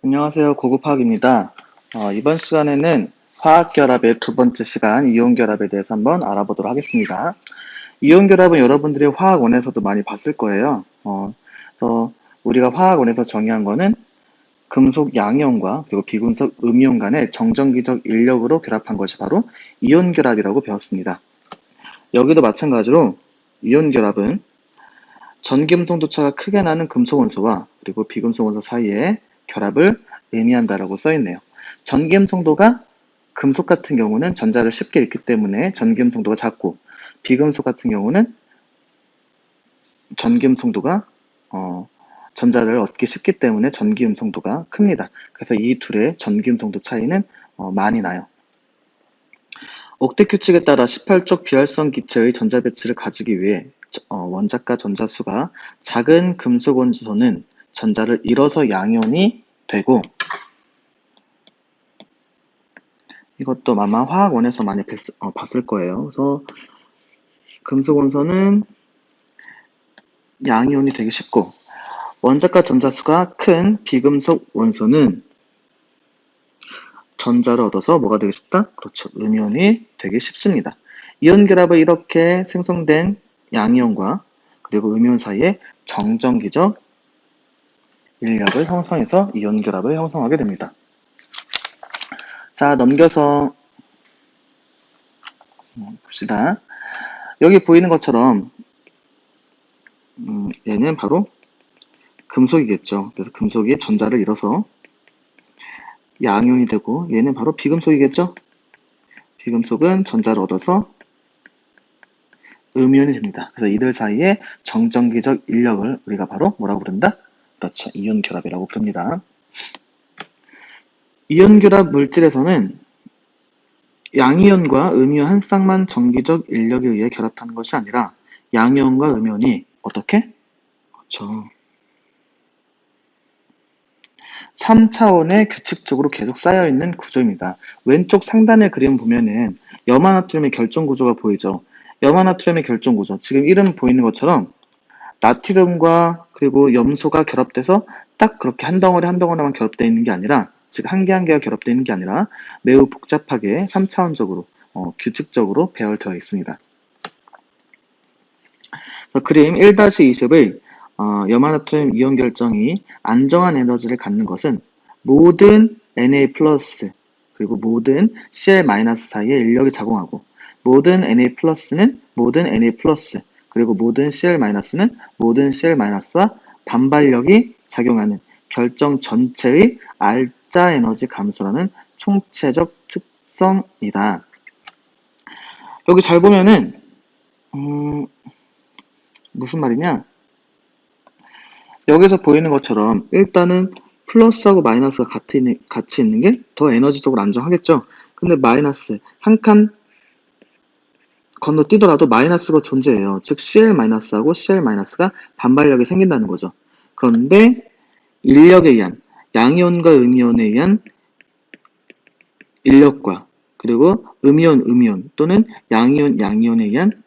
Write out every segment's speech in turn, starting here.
안녕하세요. 고급화학입니다. 이번 시간에는 화학결합의 두 번째 시간, 이온결합에 대해서 한번 알아보도록 하겠습니다. 이온결합은 여러분들이 화학원에서도 많이 봤을 거예요. 그래서 우리가 화학원에서 정의한 거는 금속 양이온과 그리고 비금속 음이온 간의 정전기적 인력으로 결합한 것이 바로 이온결합이라고 배웠습니다. 여기도 마찬가지로 이온결합은 전기음성도차가 크게 나는 금속 원소와 그리고 비금속 원소 사이에 결합을 의미한다라고 써있네요. 전기음성도가 금속 같은 경우는 전자를 쉽게 읽기 때문에 전기음성도가 작고, 비금속 같은 경우는 전기음성도가 전자를 얻기 쉽기 때문에 전기음성도가 큽니다. 그래서 이 둘의 전기음성도 차이는 많이 나요. 옥텟 규칙에 따라 18쪽 비활성 기체의 전자 배치를 가지기 위해 원자가 전자수가 작은 금속 원소는 전자를 잃어서 양이온이 되고, 이것도 아마 화학원에서 많이 봤을 거예요. 그래서 금속 원소는 양이온이 되기 쉽고, 원자가 전자수가 큰 비금속 원소는 전자를 얻어서 뭐가 되기 쉽다? 그렇죠. 음이온이 되기 쉽습니다. 이온 결합은 이렇게 생성된 양이온과 그리고 음이온 사이에 정전기적 인력을 형성해서 이온 결합을 형성하게 됩니다. 자, 넘겨서 봅시다. 여기 보이는 것처럼 얘는 바로 금속이겠죠. 그래서 금속이 전자를 잃어서 양이온이 되고, 얘는 바로 비금속이겠죠. 비금속은 전자를 얻어서 음이온이 됩니다. 그래서 이들 사이에 정전기적 인력을 우리가 바로 뭐라고 부른다? 그렇죠. 이온 결합이라고 부릅니다. 이온 결합 물질에서는 양이온과 음이온 한 쌍만 전기적 인력에 의해 결합하는 것이 아니라 양이온과 음이온이 어떻게? 그렇죠. 3차원의 규칙적으로 계속 쌓여있는 구조입니다. 왼쪽 상단의 그림 보면은 염화나트륨의 결정 구조가 보이죠. 염화나트륨의 결정 구조. 지금 이름 보이는 것처럼 나트륨과 그리고 염소가 결합돼서 딱 그렇게 한 덩어리 한 덩어리만 결합되어 있는 게 아니라, 즉 한 개 한 개가 결합되어 있는 게 아니라 매우 복잡하게 3차원적으로 규칙적으로 배열되어 있습니다. 그림 1-20의 염화나트륨 이온 결정이 안정한 에너지를 갖는 것은 모든 Na+, 그리고 모든 Cl- 사이에 인력이 작용하고, 모든 Na+는 모든 Na+, 그리고 모든 Cl-는 모든 Cl-와 반발력이 작용하는 결정 전체의 알짜 에너지 감소라는 총체적 특성이다. 여기 잘 보면은 무슨 말이냐? 여기서 보이는 것처럼 일단은 플러스하고 마이너스가 같이 있는 게 더 에너지적으로 안정하겠죠. 근데 마이너스 한 칸 건너뛰더라도 마이너스가 존재해요. 즉 Cl-하고 Cl-가 반발력이 생긴다는 거죠. 그런데 인력에 의한, 양이온과 음이온에 의한 인력과 그리고 음이온 또는 양이온에 의한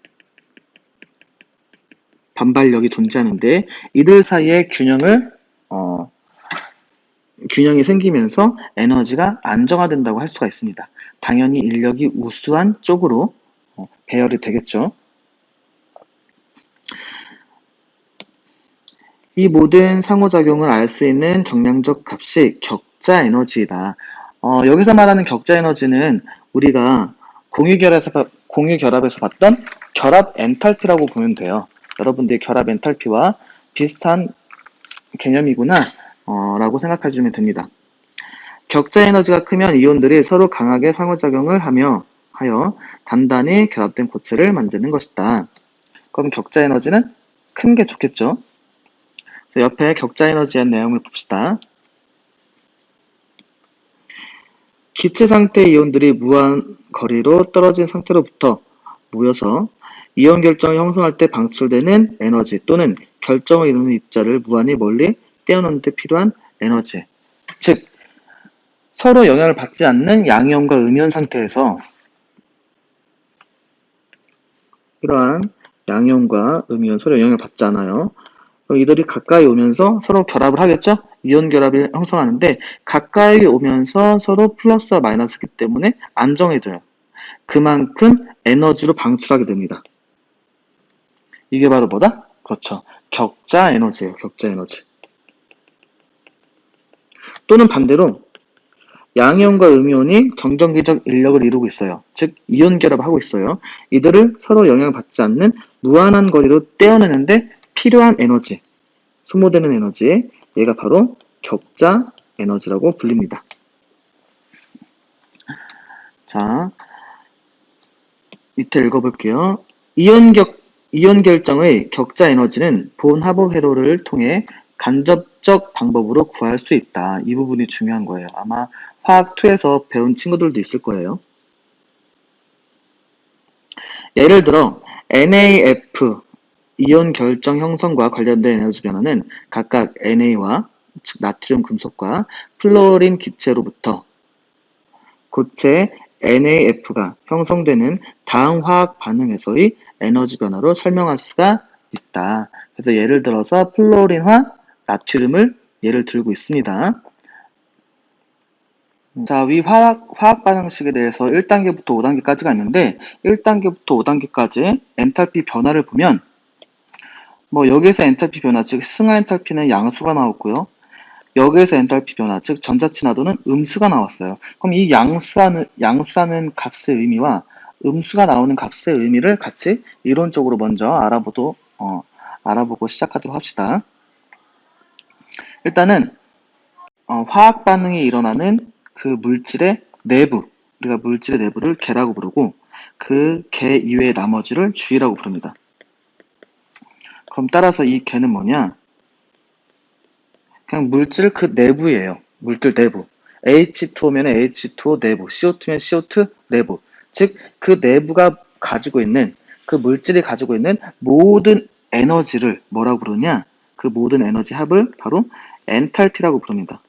반발력이 존재하는데, 이들 사이의 균형이 생기면서 에너지가 안정화된다고 할 수가 있습니다. 당연히 인력이 우수한 쪽으로 배열이 되겠죠. 이 모든 상호작용을 알 수 있는 정량적 값이 격자 에너지이다. 여기서 말하는 격자 에너지는 우리가 공유결합에서 봤던 결합 엔탈피라고 보면 돼요. 여러분들이 결합 엔탈피와 비슷한 개념이구나 라고 생각하시면 됩니다. 격자 에너지가 크면 이온들이 서로 강하게 상호작용을 하여 단단히 결합된 고체를 만드는 것이다. 그럼 격자 에너지는 큰 게 좋겠죠. 옆에 격자 에너지의 내용을 봅시다. 기체 상태 이온들이 무한 거리로 떨어진 상태로부터 모여서 이온 결정을 형성할 때 방출되는 에너지 또는 결정을 이루는 입자를 무한히 멀리 떼어놓는 데 필요한 에너지. 즉, 서로 영향을 받지 않는 양이온과 음이온 상태에서 이러한 양이온과 음이온 서로 영향을 받지 않아요. 그럼 이들이 가까이 오면서 서로 결합을 하겠죠? 이온 결합을 형성하는데 가까이 오면서 서로 플러스와 마이너스이기 때문에 안 정해져요. 그만큼 에너지로 방출하게 됩니다. 이게 바로 뭐다? 그렇죠. 격자 에너지예요. 격자 에너지. 또는 반대로 양이온과 음이온이 정전기적 인력을 이루고 있어요. 즉 이온 결합하고 있어요. 이들을 서로 영향을 받지 않는 무한한 거리로 떼어내는데 필요한 에너지, 소모되는 에너지, 얘가 바로 격자 에너지라고 불립니다. 자, 밑에 읽어볼게요. 이온 결정의 격자 에너지는 본화법 회로를 통해 간접적 방법으로 구할 수 있다. 이 부분이 중요한 거예요. 아마 화학2에서 배운 친구들도 있을 거예요. 예를 들어 NAF 이온 결정 형성과 관련된 에너지 변화는 각각 NA와 즉 나트륨 금속과 플로린 기체로부터 고체 NAF가 형성되는 다음 화학 반응에서의 에너지 변화로 설명할 수가 있다. 그래서 예를 들어서 플로린과 나트륨을 예를 들고 있습니다. 자, 위 화학 반응식에 대해서 1단계부터 5단계까지가 있는데 1단계부터 5단계까지 엔탈피 변화를 보면 여기에서 엔탈피 변화, 즉 승하 엔탈피는 양수가 나왔고요. 여기에서 엔탈피 변화, 즉 전자친화도는 음수가 나왔어요. 그럼 이 양수하는 값의 의미와 음수가 나오는 값의 의미를 같이 이론적으로 먼저 알아보고 시작하도록 합시다. 일단은 화학 반응이 일어나는 그 물질의 내부, 우리가 물질의 내부를 계라고 부르고 그 계 이외의 나머지를 주위라고 부릅니다. 그럼 따라서 이 계는 뭐냐? 그냥 물질 그 내부예요. 물질 내부. H2O면 H2O 내부, CO2면 CO2 내부. 즉, 그 내부가 가지고 있는, 그 물질이 가지고 있는 모든 에너지를 뭐라고 부르냐? 그 모든 에너지 합을 바로 엔탈피라고 부릅니다.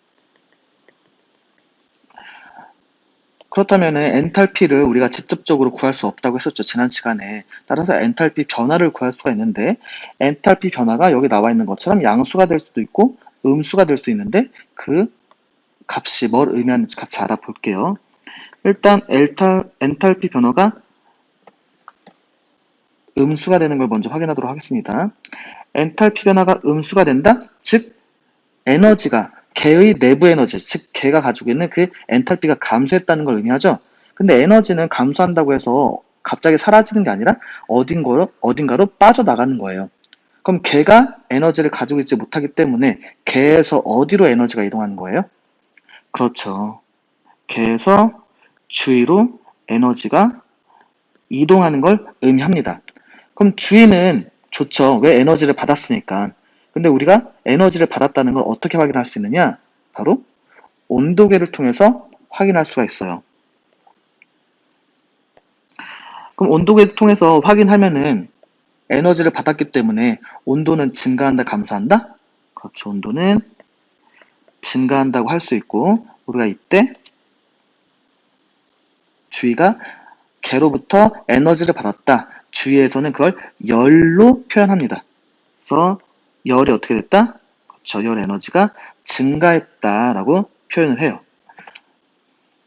그렇다면 엔탈피를 우리가 직접적으로 구할 수 없다고 했었죠. 지난 시간에. 따라서 엔탈피 변화를 구할 수가 있는데 엔탈피 변화가 여기 나와 있는 것처럼 양수가 될 수도 있고 음수가 될 수 있는데 그 값이 뭘 의미하는지 같이 알아볼게요. 일단 엔탈피 변화가 음수가 되는 걸 먼저 확인하도록 하겠습니다. 엔탈피 변화가 음수가 된다? 즉 에너지가 개의 내부 에너지, 즉 개가 가지고 있는 그 엔탈피가 감소했다는 걸 의미하죠. 근데 에너지는 감소한다고 해서 갑자기 사라지는 게 아니라 어딘가로 빠져나가는 거예요. 그럼 개가 에너지를 가지고 있지 못하기 때문에 개에서 어디로 에너지가 이동하는 거예요? 그렇죠. 개에서 주위로 에너지가 이동하는 걸 의미합니다. 그럼 주위는 좋죠. 왜? 에너지를 받았으니까. 근데 우리가 에너지를 받았다는 걸 어떻게 확인할 수 있느냐? 바로 온도계를 통해서 확인할 수가 있어요. 그럼 온도계를 통해서 확인하면은 에너지를 받았기 때문에 온도는 증가한다, 감소한다? 그렇죠. 온도는 증가한다고 할 수 있고 우리가 이때 주위가 개로부터 에너지를 받았다. 주위에서는 그걸 열로 표현합니다. 그래서 열이 어떻게 됐다? 그렇죠. 열 에너지가 증가했다라고 표현을 해요.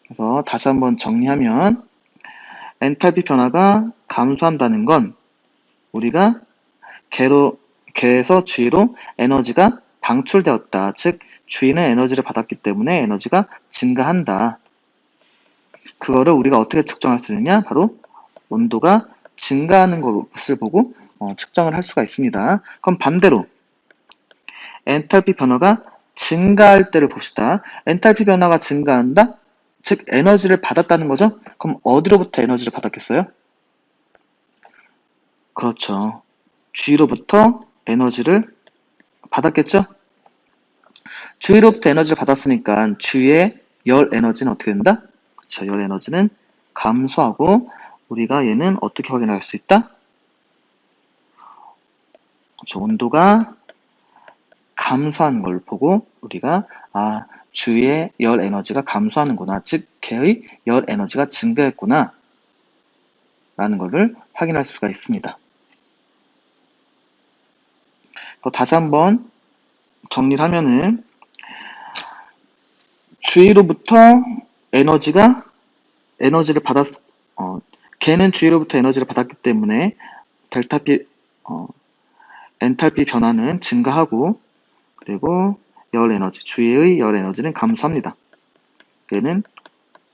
그래서 다시 한번 정리하면 엔탈피 변화가 감소한다는 건 우리가 개에서 주위로 에너지가 방출되었다. 즉 주위는 에너지를 받았기 때문에 에너지가 증가한다. 그거를 우리가 어떻게 측정할 수 있느냐? 바로 온도가 증가하는 것을 보고 측정을 할 수가 있습니다. 그럼 반대로 엔탈피 변화가 증가할 때를 봅시다. 엔탈피 변화가 증가한다? 즉 에너지를 받았다는 거죠? 그럼 어디로부터 에너지를 받았겠어요? 그렇죠. 주위로부터 에너지를 받았겠죠? 주위로부터 에너지를 받았으니까 주위의 열 에너지는 어떻게 된다? 그렇죠. 열 에너지는 감소하고 우리가 얘는 어떻게 확인할 수 있다? 그렇죠. 온도가 감소하는 걸 보고 우리가 주위의 열 에너지가 감소하는구나. 즉 개의 열 에너지가 증가했구나. 라는 것을 확인할 수가 있습니다. 또 다시 한번 정리를 하면은 주위로부터 에너지를 걔는 주위로부터 에너지를 받았기 때문에 델타 P, 엔탈피 변화는 증가하고, 그리고 주위의 열 에너지는 감소합니다. 얘는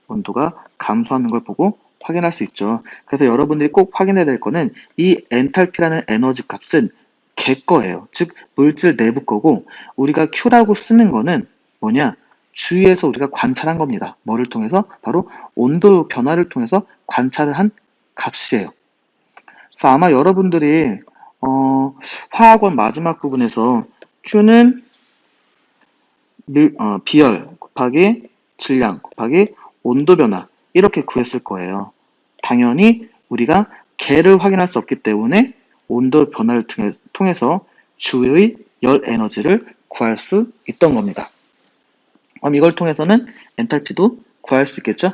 온도가 감소하는 걸 보고 확인할 수 있죠. 그래서 여러분들이 꼭 확인해야 될 거는 이 엔탈피라는 에너지 값은 개 거예요. 즉 물질 내부 거고, 우리가 Q라고 쓰는 거는 뭐냐? 주위에서 우리가 관찰한 겁니다. 뭐를 통해서? 바로 온도 변화를 통해서 관찰을 한 값이에요. 그래서 아마 여러분들이 화학원 마지막 부분에서 Q는 비열 곱하기 질량 곱하기 온도 변화 이렇게 구했을 거예요. 당연히 우리가 개를 확인할 수 없기 때문에 온도 변화를 통해서 주의 열 에너지를 구할 수 있던 겁니다. 그럼 이걸 통해서는 엔탈피도 구할 수 있겠죠?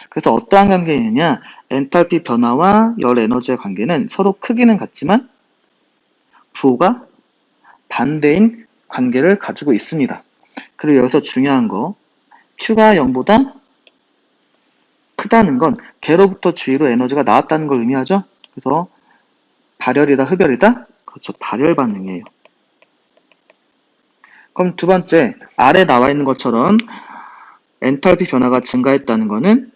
그래서 어떠한 관계이느냐? 엔탈피 변화와 열 에너지의 관계는 서로 크기는 같지만 부호가 반대인 관계를 가지고 있습니다. 그리고 여기서 중요한 거, Q가 0보다 크다는 건 개로부터 주위로 에너지가 나왔다는 걸 의미하죠. 그래서 발열이다, 흡열이다? 그렇죠. 발열 반응이에요. 그럼 두 번째, 아래 나와 있는 것처럼 엔탈피 변화가 증가했다는 것은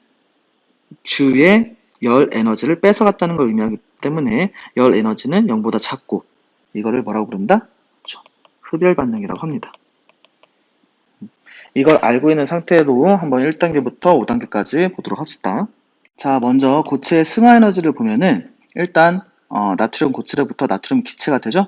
주위의 열 에너지를 뺏어갔다는 걸 의미하기 때문에 열 에너지는 0보다 작고, 이거를 뭐라고 부른다? 그렇죠. 흡열 반응이라고 합니다. 이걸 알고 있는 상태로 한번 1단계부터 5단계까지 보도록 합시다. 자, 먼저 고체의 승화 에너지를 보면은 일단 나트륨 고체로부터 나트륨 기체가 되죠.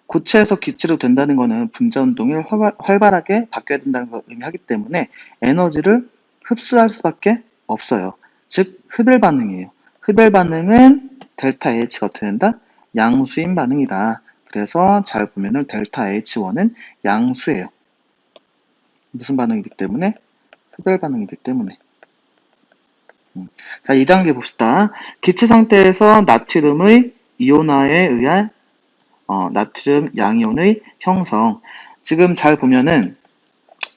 고체에서 기체로 된다는 것은 분자 운동이 활발하게 바뀌어야 된다는 걸 의미하기 때문에 에너지를 흡수할 수밖에 없어요. 즉 흡열 반응이에요. 흡열 반응은 델타 H가 어떻게 된다? 양수인 반응이다. 그래서 잘 보면은 델타 H1은 양수예요. 무슨 반응이기 때문에? 흡열 반응이기 때문에. 자, 2단계 봅시다. 기체 상태에서 나트륨의 이온화에 의한 나트륨 양이온의 형성. 지금 잘 보면은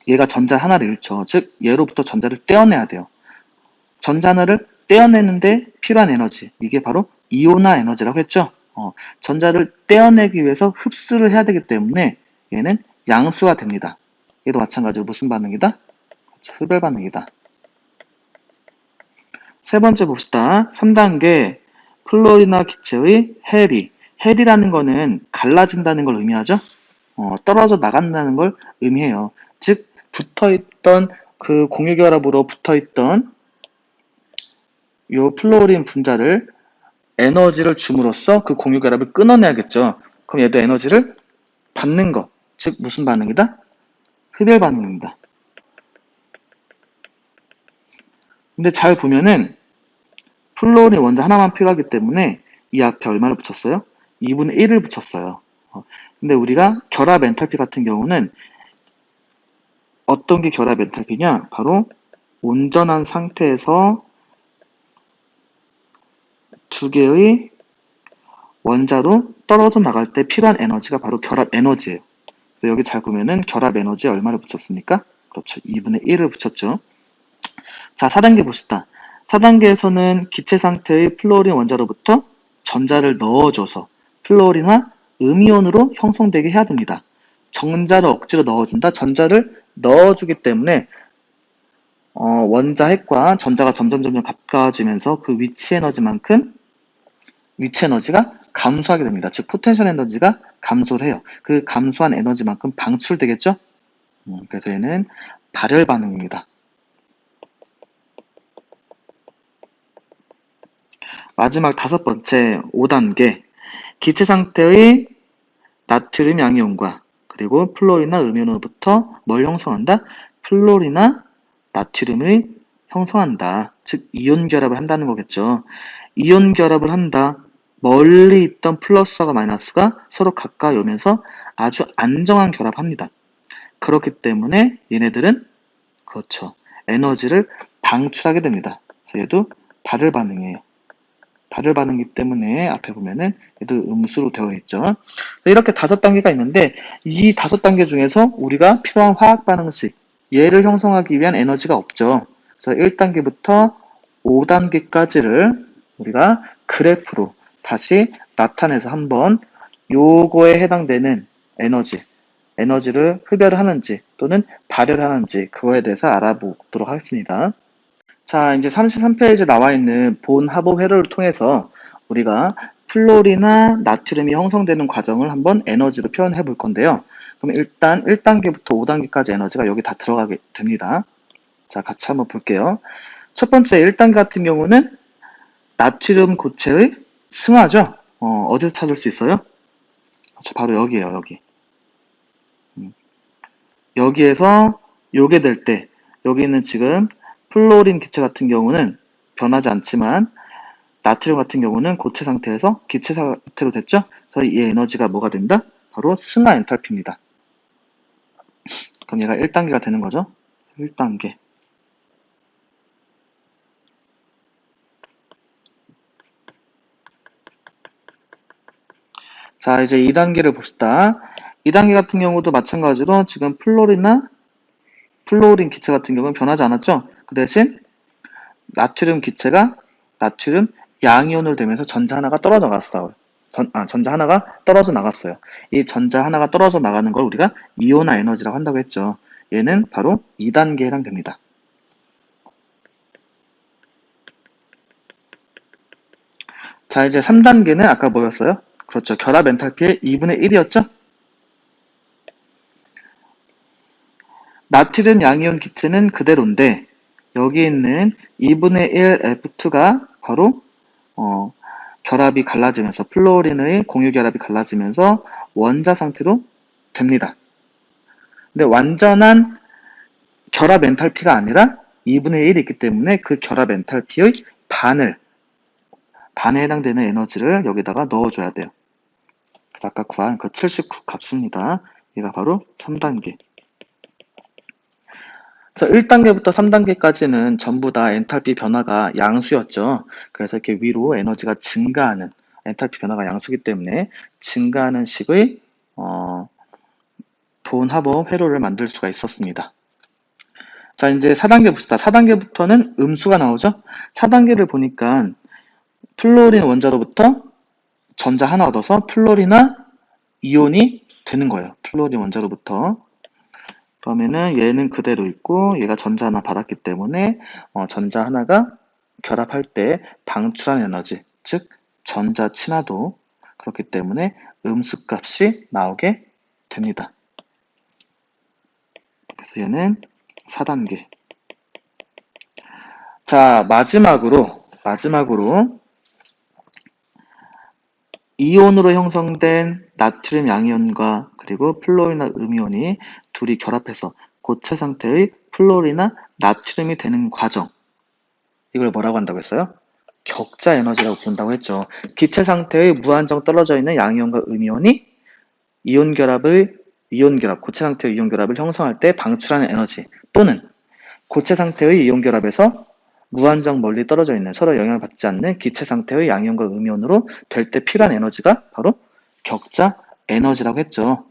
얘가 전자 하나를 잃죠. 즉 얘로부터 전자를 떼어내야 돼요. 전자 하나를 떼어내는데 필요한 에너지, 이게 바로 이온화 에너지라고 했죠. 전자를 떼어내기 위해서 흡수를 해야 되기 때문에 얘는 양수가 됩니다. 얘도 마찬가지로 무슨 반응이다? 흡열 반응이다. 세 번째 봅시다. 3단계 플로리나 기체의 해리. 해리라는 거는 갈라진다는 걸 의미하죠. 떨어져 나간다는 걸 의미해요. 즉 붙어있던 그 공유결합으로 붙어있던 요 플로린 분자를 에너지를 줌으로써 그 공유결합을 끊어내야겠죠. 그럼 얘도 에너지를 받는 것. 즉 무슨 반응이다? 흡열 반응입니다. 근데 잘 보면은 플로린 원자 하나만 필요하기 때문에 이 앞에 얼마를 붙였어요? 2분의 1을 붙였어요. 근데 우리가 결합 엔탈피 같은 경우는 어떤 게 결합 엔탈피냐? 바로 온전한 상태에서 두 개의 원자로 떨어져 나갈 때 필요한 에너지가 바로 결합 에너지예요. 그래서 여기 잘 보면은 결합 에너지에 얼마를 붙였습니까? 그렇죠. 2분의 1을 붙였죠. 자, 4단계 봅시다. 4단계에서는 기체 상태의 플로린 원자로부터 전자를 넣어줘서 플로린화 음이온으로 형성되게 해야 됩니다. 전자를 억지로 넣어준다. 전자를 넣어주기 때문에 원자 핵과 전자가 점점 가까워지면서 그 위치 에너지가 감소하게 됩니다. 즉 포텐셜 에너지가 감소를 해요. 그 감소한 에너지만큼 방출되겠죠? 그래서 얘는 발열 반응입니다. 마지막 5번째 5단계 기체 상태의 나트륨 양이온과 그리고 플로리나 음이온으로부터 뭘 형성한다? 플로리나 나트륨을 형성한다. 즉 이온 결합을 한다는 거겠죠. 이온 결합을 한다. 멀리 있던 플러스와 마이너스가 서로 가까이 오면서 아주 안정한 결합합니다. 그렇기 때문에 얘네들은 그렇죠. 에너지를 방출하게 됩니다. 그래서 얘도 발열 반응이에요. 발열 반응이기 때문에 앞에 보면은 얘도 음수로 되어 있죠. 이렇게 5단계가 있는데 이 5단계 중에서 우리가 필요한 화학 반응식 얘를 형성하기 위한 에너지가 없죠. 그래서 1단계부터 5단계까지를 우리가 그래프로 다시 나타내서 한번 요거에 해당되는 에너지를 흡열하는지 또는 발열하는지 그거에 대해서 알아보도록 하겠습니다. 자, 이제 33페이지에 나와 있는 본 합업 회로를 통해서 우리가 플로리나 나트륨이 형성되는 과정을 한번 에너지로 표현해 볼 건데요. 그럼 일단 1단계부터 5단계까지 에너지가 여기 다 들어가게 됩니다. 자, 같이 한번 볼게요. 첫 번째 1단계 같은 경우는 나트륨 고체의 승화죠. 어디서 찾을 수 있어요? 바로 여기에요, 여기. 여기에서 요게 될 때, 여기는 지금 플로린 기체 같은 경우는 변하지 않지만 나트륨 같은 경우는 고체 상태에서 기체 상태로 됐죠? 그래서 이 에너지가 뭐가 된다? 바로 승화 엔탈피입니다. 그럼 얘가 1단계가 되는 거죠? 1단계. 자, 이제 2단계를 봅시다. 2단계 같은 경우도 마찬가지로 지금 플로린 기체 같은 경우는 변하지 않았죠? 그 대신 나트륨 기체가 나트륨 양이온으로 되면서 전자 하나가 떨어져 나갔어요. 전자 하나가 떨어져 나갔어요. 이 전자 하나가 떨어져 나가는 걸 우리가 이온화 에너지라고 한다고 했죠. 얘는 바로 2단계에 해당됩니다. 자, 이제 3단계는 아까 뭐였어요? 그렇죠. 결합 엔탈피의 2분의 1이었죠? 나트륨 양이온 기체는 그대로인데 여기 있는 2분의 1 F2가 바로 결합이 갈라지면서 플로린의 공유 결합이 갈라지면서 원자 상태로 됩니다. 근데 완전한 결합 엔탈피가 아니라 2분의 1이 있기 때문에 그 결합 엔탈피의 반에 해당되는 에너지를 여기다가 넣어줘야 돼요. 그래서 아까 구한 그 79 값입니다. 얘가 바로 3단계. 그래서 1단계부터 3단계까지는 전부 다 엔탈피 변화가 양수였죠. 그래서 이렇게 위로 에너지가 증가하는 엔탈피 변화가 양수기 때문에 증가하는 식의 본 합업 회로를 만들 수가 있었습니다. 자, 이제 4단계 봅시다. 4단계부터는 음수가 나오죠. 4단계를 보니까 플로린 원자로부터 전자 하나 얻어서 플로리나 이온이 되는 거예요. 플로린 원자로부터. 그러면은 얘는 그대로 있고 얘가 전자 하나 받았기 때문에 전자 하나가 결합할 때 방출한 에너지, 즉 전자 친화도 그렇기 때문에 음수 값이 나오게 됩니다. 그래서 얘는 4단계. 자, 마지막으로 이온으로 형성된 나트륨 양이온과 그리고 플로리나 음이온이 둘이 결합해서 고체 상태의 플로리나 나트륨이 되는 과정. 이걸 뭐라고 한다고 했어요? 격자 에너지라고 부른다고 했죠. 기체 상태의 무한정 떨어져 있는 양이온과 음이온이 고체 상태의 이온 결합을 형성할 때 방출하는 에너지 또는 고체 상태의 이온 결합에서 무한정 멀리 떨어져 있는 서로 영향을 받지 않는 기체 상태의 양이온과 음이온으로 될 때 필요한 에너지가 바로 격자 에너지라고 했죠.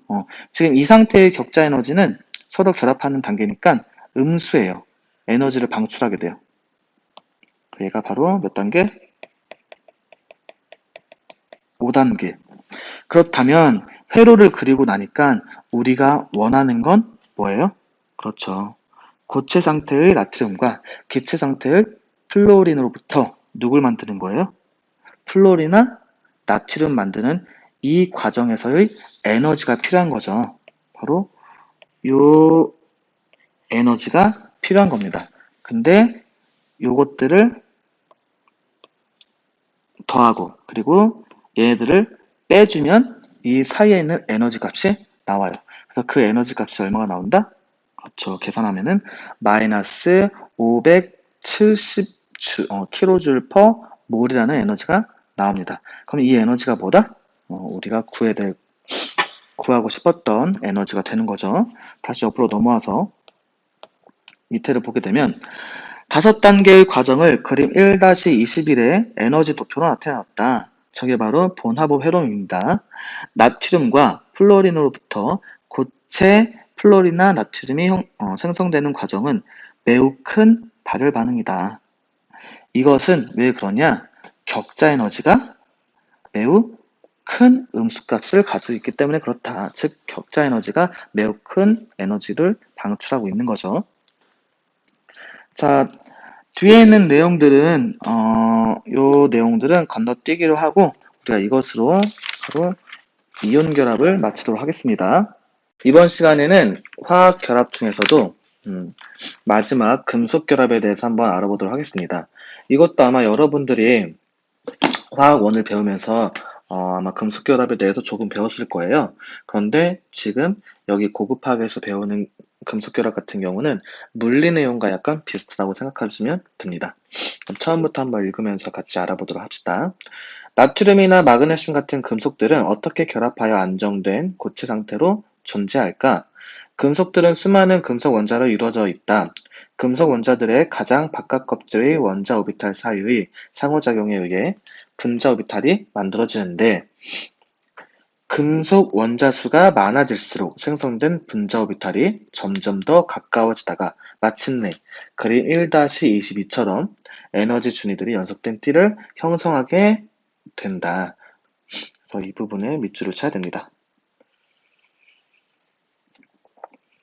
지금 이 상태의 격자 에너지는 서로 결합하는 단계니까 음수예요. 에너지를 방출하게 돼요. 얘가 바로 몇 단계? 5단계. 그렇다면 회로를 그리고 나니까 우리가 원하는 건 뭐예요? 그렇죠. 고체 상태의 나트륨과 기체 상태의 플로린으로부터 누굴 만드는 거예요? 플로리나 나트륨 만드는 이 과정에서의 에너지가 필요한 거죠. 바로 요 에너지가 필요한 겁니다. 근데 요것들을 더하고 그리고 얘네들을 빼주면 이 사이에 있는 에너지 값이 나와요. 그래서 그 에너지 값이 얼마가 나온다? 그렇죠. 계산하면은 마이너스 570 킬로줄 퍼 몰이라는 에너지가 나옵니다. 그럼 이 에너지가 뭐다? 우리가 구하고 싶었던 에너지가 되는 거죠. 다시 옆으로 넘어와서 밑에를 보게 되면 5단계의 과정을 그림 1-21의 에너지 도표로 나타내놨다. 저게 바로 본합업 회로입니다. 나트륨과 플로린으로부터 고체 플로린이나 나트륨이 생성되는 과정은 매우 큰 발열 반응이다. 이것은 왜 그러냐? 격자 에너지가 매우 큰 음수값을 가지고 있기 때문에 그렇다. 즉, 격자 에너지가 매우 큰 에너지를 방출하고 있는 거죠. 자, 뒤에 있는 내용들은, 요 내용들은 건너뛰기로 하고, 우리가 이것으로 바로 이온 결합을 마치도록 하겠습니다. 이번 시간에는 화학 결합 중에서도, 마지막 금속 결합에 대해서 한번 알아보도록 하겠습니다. 이것도 아마 여러분들이 화학원을 배우면서 아마 금속 결합에 대해서 조금 배웠을 거예요. 그런데 지금 여기 고급화학에서 배우는 금속 결합 같은 경우는 물리 내용과 약간 비슷하다고 생각하시면 됩니다. 그럼 처음부터 한번 읽으면서 같이 알아보도록 합시다. 나트륨이나 마그네슘 같은 금속들은 어떻게 결합하여 안정된 고체 상태로 존재할까? 금속들은 수많은 금속 원자로 이루어져 있다. 금속 원자들의 가장 바깥 껍질의 원자 오비탈 사이의 상호작용에 의해 분자 오비탈이 만들어지는데, 금속 원자 수가 많아질수록 생성된 분자 오비탈이 점점 더 가까워지다가 마침내 그림 1-22처럼 에너지 준위들이 연속된 띠를 형성하게 된다. 그래서 이 부분에 밑줄을 쳐야 됩니다.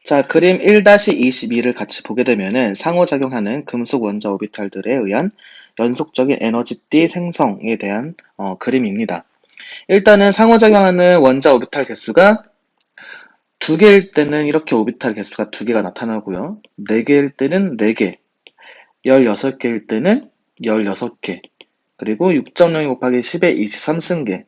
자, 그림 1-22를 같이 보게 되면은 상호작용하는 금속 원자 오비탈들에 의한 연속적인 에너지띠 생성에 대한 그림입니다. 일단은 상호작용하는 원자 오비탈 개수가 2개일 때는 이렇게 오비탈 개수가 2개가 나타나고요. 4개일 때는 4개, 16개일 때는 16개, 그리고 6.02 곱하기 10의 23승계.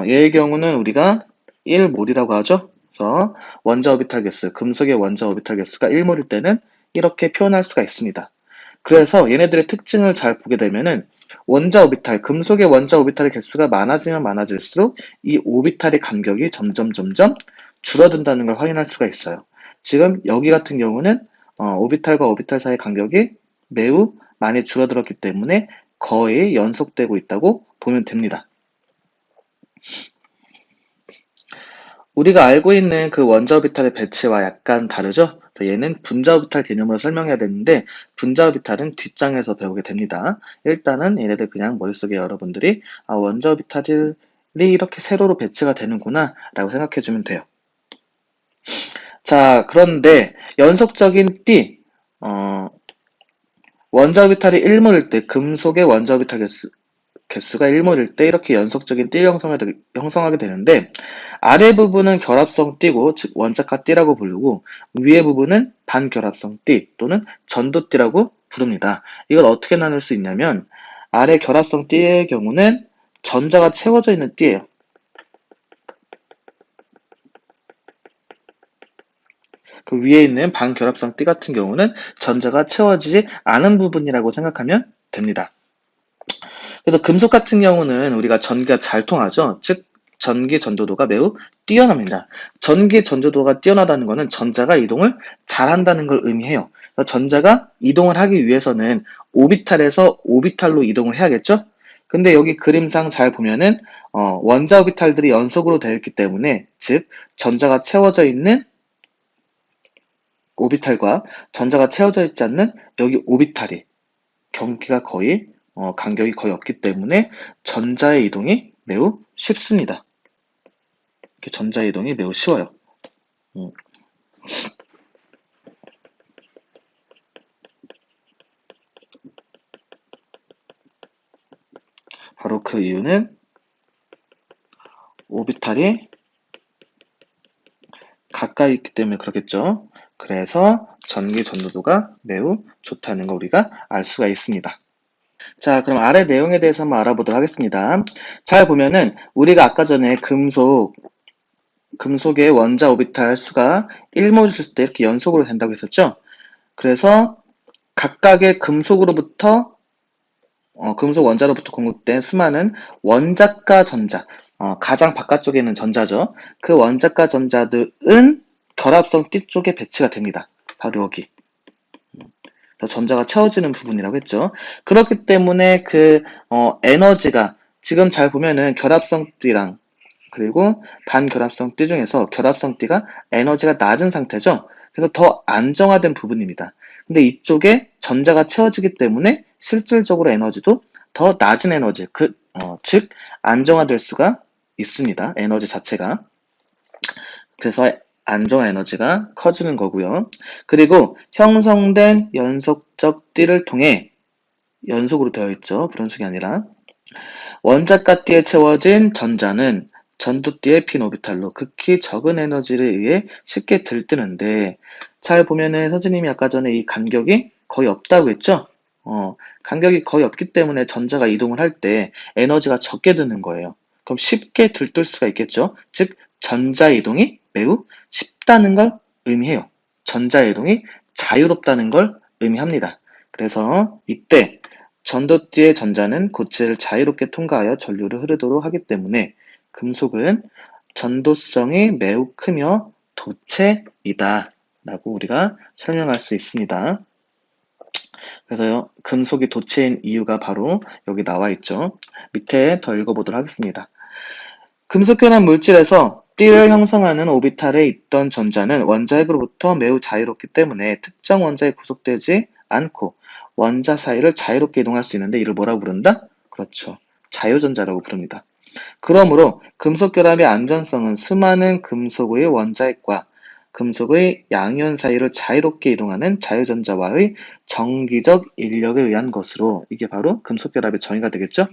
얘의 경우는 우리가 1몰이라고 하죠. 그래서 원자 오비탈 개수, 금속의 원자 오비탈 개수가 1몰일 때는 이렇게 표현할 수가 있습니다. 그래서 얘네들의 특징을 잘 보게 되면은 원자 오비탈, 금속의 원자 오비탈의 개수가 많아지면 많아질수록 이 오비탈의 간격이 점점 줄어든다는 걸 확인할 수가 있어요. 지금 여기 같은 경우는 오비탈과 오비탈 사이의 간격이 매우 많이 줄어들었기 때문에 거의 연속되고 있다고 보면 됩니다. 우리가 알고 있는 그 원자 오비탈의 배치와 약간 다르죠? 얘는 분자 오비탈 개념으로 설명해야 되는데 분자 오비탈은 뒷장에서 배우게 됩니다. 일단은 얘네들 그냥 머릿속에 여러분들이 원자 오비탈이 이렇게 세로로 배치가 되는구나 라고 생각해주면 돼요. 자, 그런데 연속적인 띠, 원자 오비탈이 1몰일 때 금속의 원자 오비탈 개수가 1몰일 때 이렇게 연속적인 띠를 형성하게 되는데, 아래 부분은 결합성 띠고 즉 원자가 띠라고 부르고, 위에 부분은 반결합성 띠 또는 전도띠라고 부릅니다. 이걸 어떻게 나눌 수 있냐면, 아래 결합성 띠의 경우는 전자가 채워져 있는 띠예요. 그 위에 있는 반결합성 띠 같은 경우는 전자가 채워지지 않은 부분이라고 생각하면 됩니다. 그래서 금속 같은 경우는 우리가 전기가 잘 통하죠. 즉 전기 전도도가 매우 뛰어납니다. 전기 전도도가 뛰어나다는 것은 전자가 이동을 잘한다는 걸 의미해요. 그래서 전자가 이동을 하기 위해서는 오비탈에서 오비탈로 이동을 해야겠죠? 근데 여기 그림상 잘 보면은 원자 오비탈들이 연속으로 되어 있기 때문에, 즉 전자가 채워져 있는 오비탈과 전자가 채워져 있지 않는 여기 오비탈이 간격이 거의 없기 때문에 전자의 이동이 매우 쉽습니다. 이렇게 전자의 이동이 매우 쉬워요. 바로 그 이유는 오비탈이 가까이 있기 때문에 그렇겠죠. 그래서 전기 전도도가 매우 좋다는 거 우리가 알 수가 있습니다. 자, 그럼 아래 내용에 대해서 한번 알아보도록 하겠습니다. 잘 보면은 우리가 아까 전에 금속의 원자 오비탈 수가 1몰일 때 이렇게 연속으로 된다고 했었죠. 그래서 각각의 금속 원자로부터 공급된 수많은 원자가 전자, 가장 바깥쪽에 있는 전자죠. 그 원자가 전자들은 결합성 띠 쪽에 배치가 됩니다. 바로 여기. 전자가 채워지는 부분이라고 했죠. 그렇기 때문에 에너지가 지금 잘 보면은 결합성 띠랑 그리고 반결합성 띠 중에서 결합성 띠가 에너지가 낮은 상태죠. 그래서 더 안정화된 부분입니다. 근데 이쪽에 전자가 채워지기 때문에 실질적으로 에너지도 더 낮은 에너지, 즉 안정화될 수가 있습니다. 에너지 자체가. 그래서 안정화 에너지가 커지는 거고요. 그리고 형성된 연속적 띠를 통해 연속으로 되어 있죠. 불연속이 아니라 원자가 띠에 채워진 전자는 전도띠의 빈 오비탈로 극히 적은 에너지에 의해 쉽게 들뜨는데, 잘 보면은 선생님이 아까 전에 이 간격이 거의 없다고 했죠? 간격이 거의 없기 때문에 전자가 이동을 할 때 에너지가 적게 드는 거예요. 그럼 쉽게 들뜰 수가 있겠죠? 즉, 전자 이동이 매우 쉽다는 걸 의미해요. 전자 이동이 자유롭다는 걸 의미합니다. 그래서 이때 전도띠의 전자는 고체를 자유롭게 통과하여 전류를 흐르도록 하기 때문에 금속은 전도성이 매우 크며 도체이다 라고 우리가 설명할 수 있습니다. 그래서 금속이 도체인 이유가 바로 여기 나와 있죠. 밑에 더 읽어보도록 하겠습니다. 금속결합 물질에서 띠를 형성하는 오비탈에 있던 전자는 원자핵으로부터 매우 자유롭기 때문에 특정 원자에 구속되지 않고 원자 사이를 자유롭게 이동할 수 있는데, 이를 뭐라고 부른다? 그렇죠. 자유전자라고 부릅니다. 그러므로 금속결합의 안전성은 수많은 금속의 원자핵과 금속의 양이온 사이를 자유롭게 이동하는 자유전자와의 정기적 인력에 의한 것으로, 이게 바로 금속결합의 정의가 되겠죠?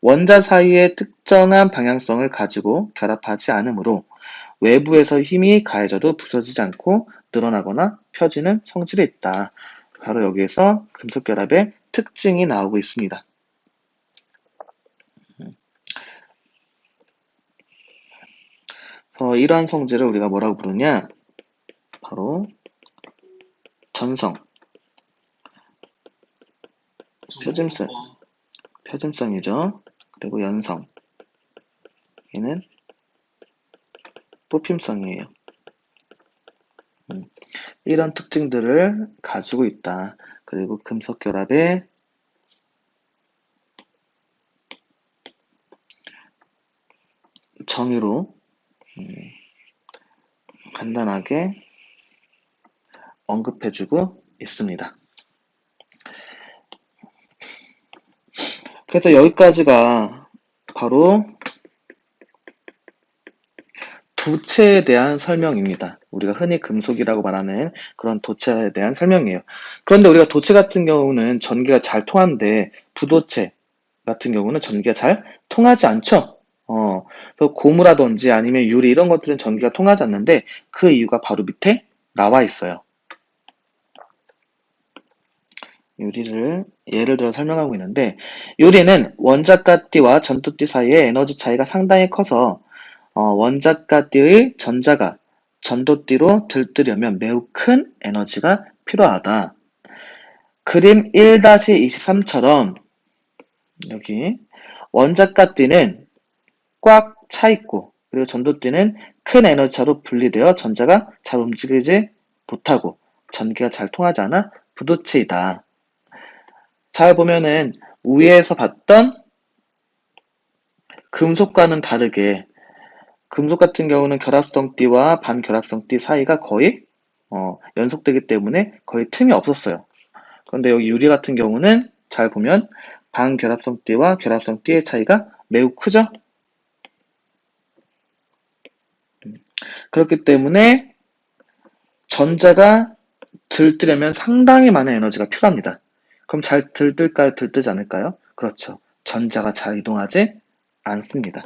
원자 사이에 특정한 방향성을 가지고 결합하지 않으므로 외부에서 힘이 가해져도 부서지지 않고 늘어나거나 펴지는 성질이 있다. 바로 여기에서 금속결합의 특징이 나오고 있습니다. 이러한 성질을 우리가 뭐라고 부르냐? 바로 전성, 표준성이죠. 그리고 연성, 얘는 뽑힘성이에요. 이런 특징들을 가지고 있다. 그리고 금속결합의 정의로 간단하게 언급해주고 있습니다. 그래서 여기까지가 바로 도체에 대한 설명입니다. 우리가 흔히 금속이라고 말하는 그런 도체에 대한 설명이에요. 그런데 우리가 도체 같은 경우는 전기가 잘 통하는데 부도체 같은 경우는 전기가 잘 통하지 않죠. 고무라든지 아니면 유리 이런 것들은 전기가 통하지 않는데, 그 이유가 바로 밑에 나와 있어요. 유리를 예를 들어 설명하고 있는데, 유리는 원자가띠와 전도띠 사이의 에너지 차이가 상당히 커서 원자가띠의 전자가 전도띠로 들뜨려면 매우 큰 에너지가 필요하다. 그림 1-23처럼 여기 원자가띠는 꽉 차 있고, 그리고 전도띠는 큰 에너지차로 분리되어 전자가 잘 움직이지 못하고 전기가 잘 통하지 않아 부도체이다. 잘 보면은 위에서 봤던 금속과는 다르게 금속 같은 경우는 결합성띠와 반결합성띠 사이가 거의 연속되기 때문에 거의 틈이 없었어요. 그런데 여기 유리 같은 경우는 잘 보면 반결합성띠와 결합성띠의 차이가 매우 크죠? 그렇기 때문에 전자가 들뜨려면 상당히 많은 에너지가 필요합니다. 그럼 잘 들뜰까요? 들뜨지 않을까요? 그렇죠. 전자가 잘 이동하지 않습니다.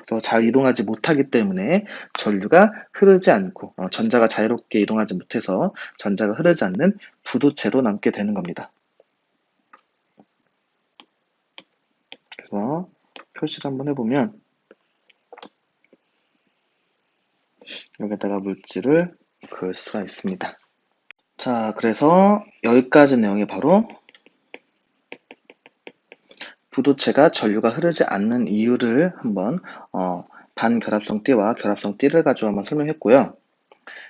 그래서 잘 이동하지 못하기 때문에 전류가 흐르지 않고, 전자가 자유롭게 이동하지 못해서 전자가 흐르지 않는 부도체로 남게 되는 겁니다. 그래서 표시를 한번 해보면 여기다가 물질을 그을 수가 있습니다. 자, 그래서 여기까지 내용이 바로 부도체가 전류가 흐르지 않는 이유를 한번 반결합성 띠와 결합성 띠를 가지고 한번 설명했고요.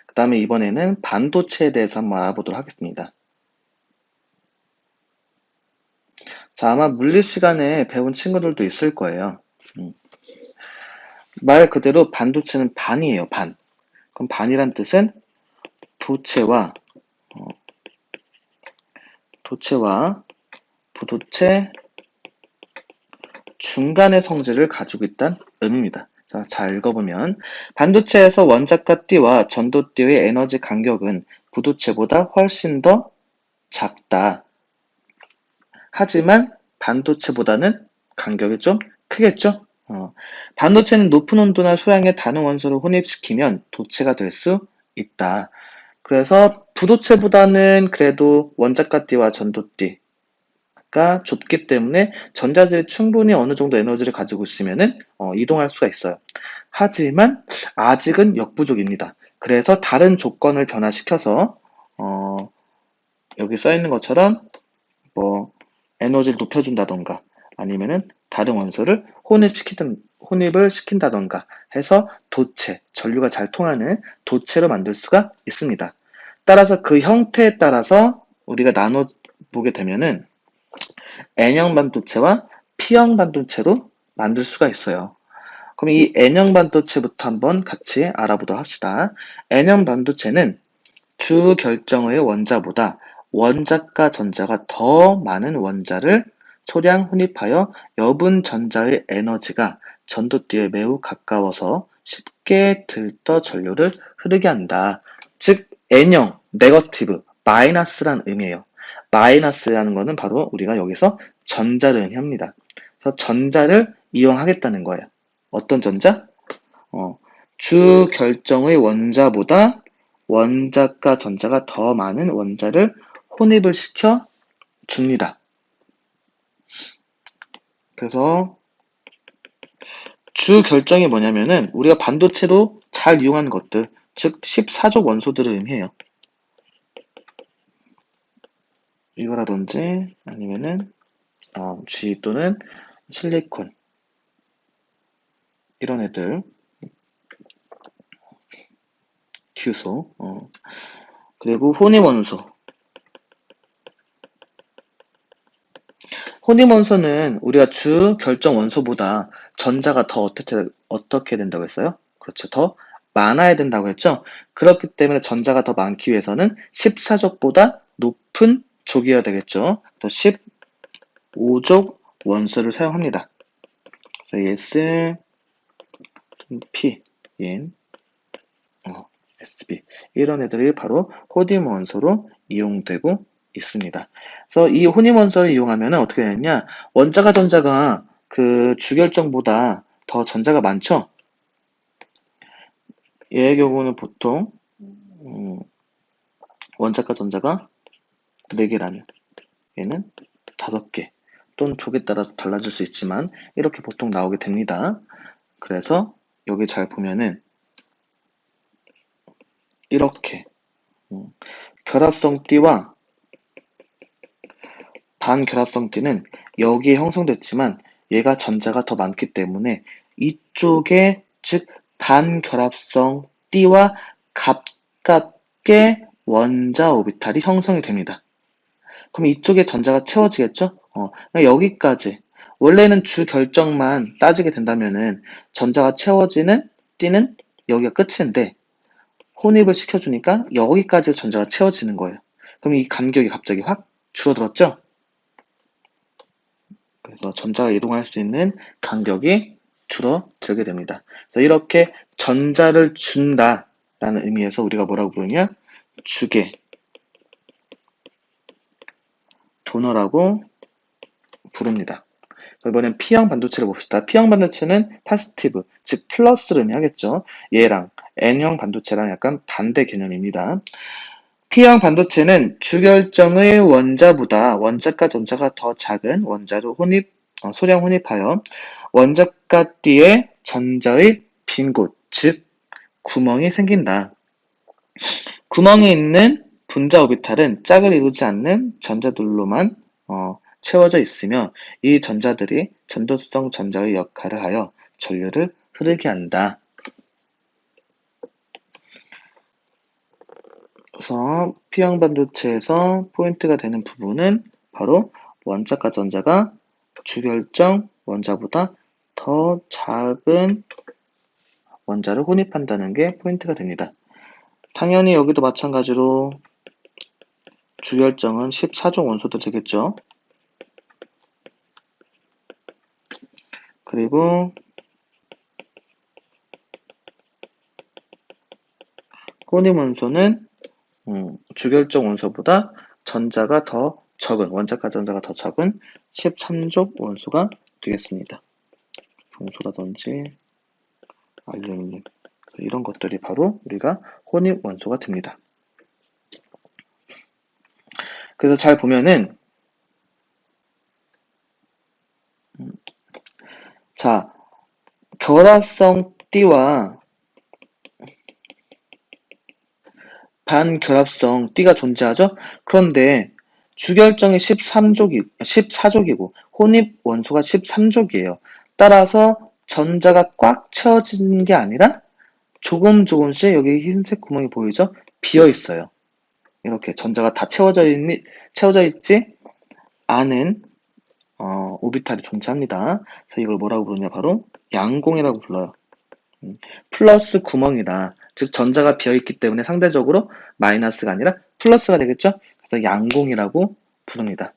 그 다음에 이번에는 반도체에 대해서 한번 알아보도록 하겠습니다. 자, 아마 물리 시간에 배운 친구들도 있을 거예요. 말 그대로 반도체는 반이에요, 반. 그럼 반이란 뜻은 도체와 어, 도체와 부도체 중간의 성질을 가지고 있다는 의미입니다. 자, 잘 읽어보면 반도체에서 원자가 띠와 전도띠의 에너지 간격은 부도체보다 훨씬 더 작다. 하지만 반도체보다는 간격이 좀 크겠죠? 반도체는 높은 온도나 소량의 다른 원소를 혼입시키면 도체가 될 수 있다. 그래서 부도체보다는 그래도 원자가띠와 전도띠 가 좁기 때문에 전자들이 충분히 어느 정도 에너지를 가지고 있으면은 이동할 수가 있어요. 하지만 아직은 역부족입니다. 그래서 다른 조건을 변화시켜서 어, 여기 써 있는 것처럼 뭐 에너지를 높여준다던가 아니면은 다른 원소를 혼입을 시킨다던가 해서 도체, 전류가 잘 통하는 도체로 만들 수가 있습니다. 따라서 그 형태에 따라서 우리가 나눠 보게 되면은 N형 반도체와 P형 반도체로 만들 수가 있어요. 그럼 이 N형 반도체부터 한번 같이 알아보도록 합시다. N형 반도체는 주 결정의 원자보다 원자가 전자가 더 많은 원자를 소량 혼입하여 여분 전자의 에너지가 전도띠에 매우 가까워서 쉽게 들떠 전류를 흐르게 한다. 즉 N형, 네거티브, 마이너스란 의미예요. 마이너스라는 것은 바로 우리가 여기서 전자를 의미합니다. 그래서 전자를 이용하겠다는 거예요. 어떤 전자? 주 결정의 원자보다 원자가 전자가 더 많은 원자를 혼입을 시켜 줍니다. 그래서 주 결정이 뭐냐면은 우리가 반도체로 잘 이용하는 것들, 즉 14족 원소들을 의미해요. 이거라든지 아니면은 G 또는 실리콘 이런 애들, 규소, 그리고 혼입원소. 혼입원소는 우리가 주 결정 원소보다 전자가 더 어떻게 된다고 했어요? 그렇죠. 더 많아야 된다고 했죠. 그렇기 때문에 전자가 더 많기 위해서는 14족보다 높은 족이어야 되겠죠. 더 15족 원소를 사용합니다. S, P, N, SB 이런 애들이 바로 혼입 원소로 이용되고 있습니다. 그래서 이 혼입 원소를 이용하면 어떻게 되느냐? 원자가 전자가 그 주결정보다 더 전자가 많죠? 얘의 경우는 보통 원자가 전자가 4개라면 얘는 5개 또는 족에 따라서 달라질 수 있지만 이렇게 보통 나오게 됩니다. 그래서 여기 잘 보면은 이렇게 결합성 띠와 반결합성 띠는 여기에 형성됐지만 얘가 전자가 더 많기 때문에 이쪽에 즉 반결합성 띠와 가깝게 원자 오비탈이 형성이 됩니다. 그럼 이쪽에 전자가 채워지겠죠? 그러니까 여기까지 원래는 주 결정만 따지게 된다면은 전자가 채워지는 띠는 여기가 끝인데 혼입을 시켜주니까 여기까지 전자가 채워지는 거예요. 그럼 이 간격이 갑자기 확 줄어들었죠? 그래서 전자가 이동할 수 있는 간격이 줄어들게 됩니다. 그래서 이렇게 전자를 준다라는 의미에서 우리가 뭐라고 부르냐? 주계, 도너라고 부릅니다. 이번엔 P형 반도체를 봅시다. P형 반도체는 파스티브, 즉 플러스를 의미하겠죠. 얘랑 N형 반도체랑 약간 반대 개념입니다. P형 반도체는 주결정의 원자보다 원자가 전자가 더 작은 원자로 소량 혼입하여 원자가 띠에 전자의 빈 곳, 즉 구멍이 생긴다. 구멍이 있는 분자 오비탈은 짝을 이루지 않는 전자들로만 채워져 있으며 이 전자들이 전도성 전자의 역할을 하여 전류를 흐르게 한다. 그래서 P형 반도체에서 포인트가 되는 부분은 바로 원자과 전자가 주결정 원자보다 더 작은 원자를 혼입한다는 게 포인트가 됩니다. 당연히 여기도 마찬가지로 주결정은 14종 원소도 되겠죠. 그리고 혼입 원소는 주결정 원소보다 전자가 더 적은, 원자가 전자가 더 적은 13족 원소가 되겠습니다. 동소라든지 알루미늄 이런 것들이 바로 우리가 혼입 원소가 됩니다. 그래서 잘 보면은 자, 결합성 띠와 반결합성 띠가 존재하죠? 그런데 주결정이 14족이고 혼입 원소가 13족이에요. 따라서 전자가 꽉 채워지는 게 아니라 조금씩 여기 흰색 구멍이 보이죠? 비어 있어요. 이렇게 전자가 다 채워져 있지 않은 오비탈이 존재합니다. 그래서 이걸 뭐라고 부르냐? 바로 양공이라고 불러요. 플러스 구멍이다. 즉 전자가 비어있기 때문에 상대적으로 마이너스가 아니라 플러스가 되겠죠? 그래서 양공이라고 부릅니다.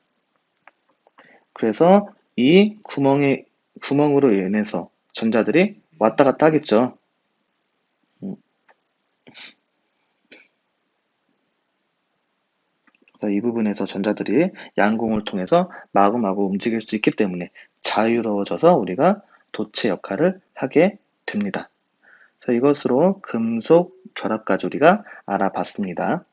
그래서 이 구멍으로 인해서 전자들이 왔다 갔다 하겠죠. 이 부분에서 전자들이 양공을 통해서 마구마구 움직일 수 있기 때문에 자유로워져서 우리가 도체 역할을 하게 됩니다. 그래서 이것으로 금속 결합까지 우리가 알아봤습니다.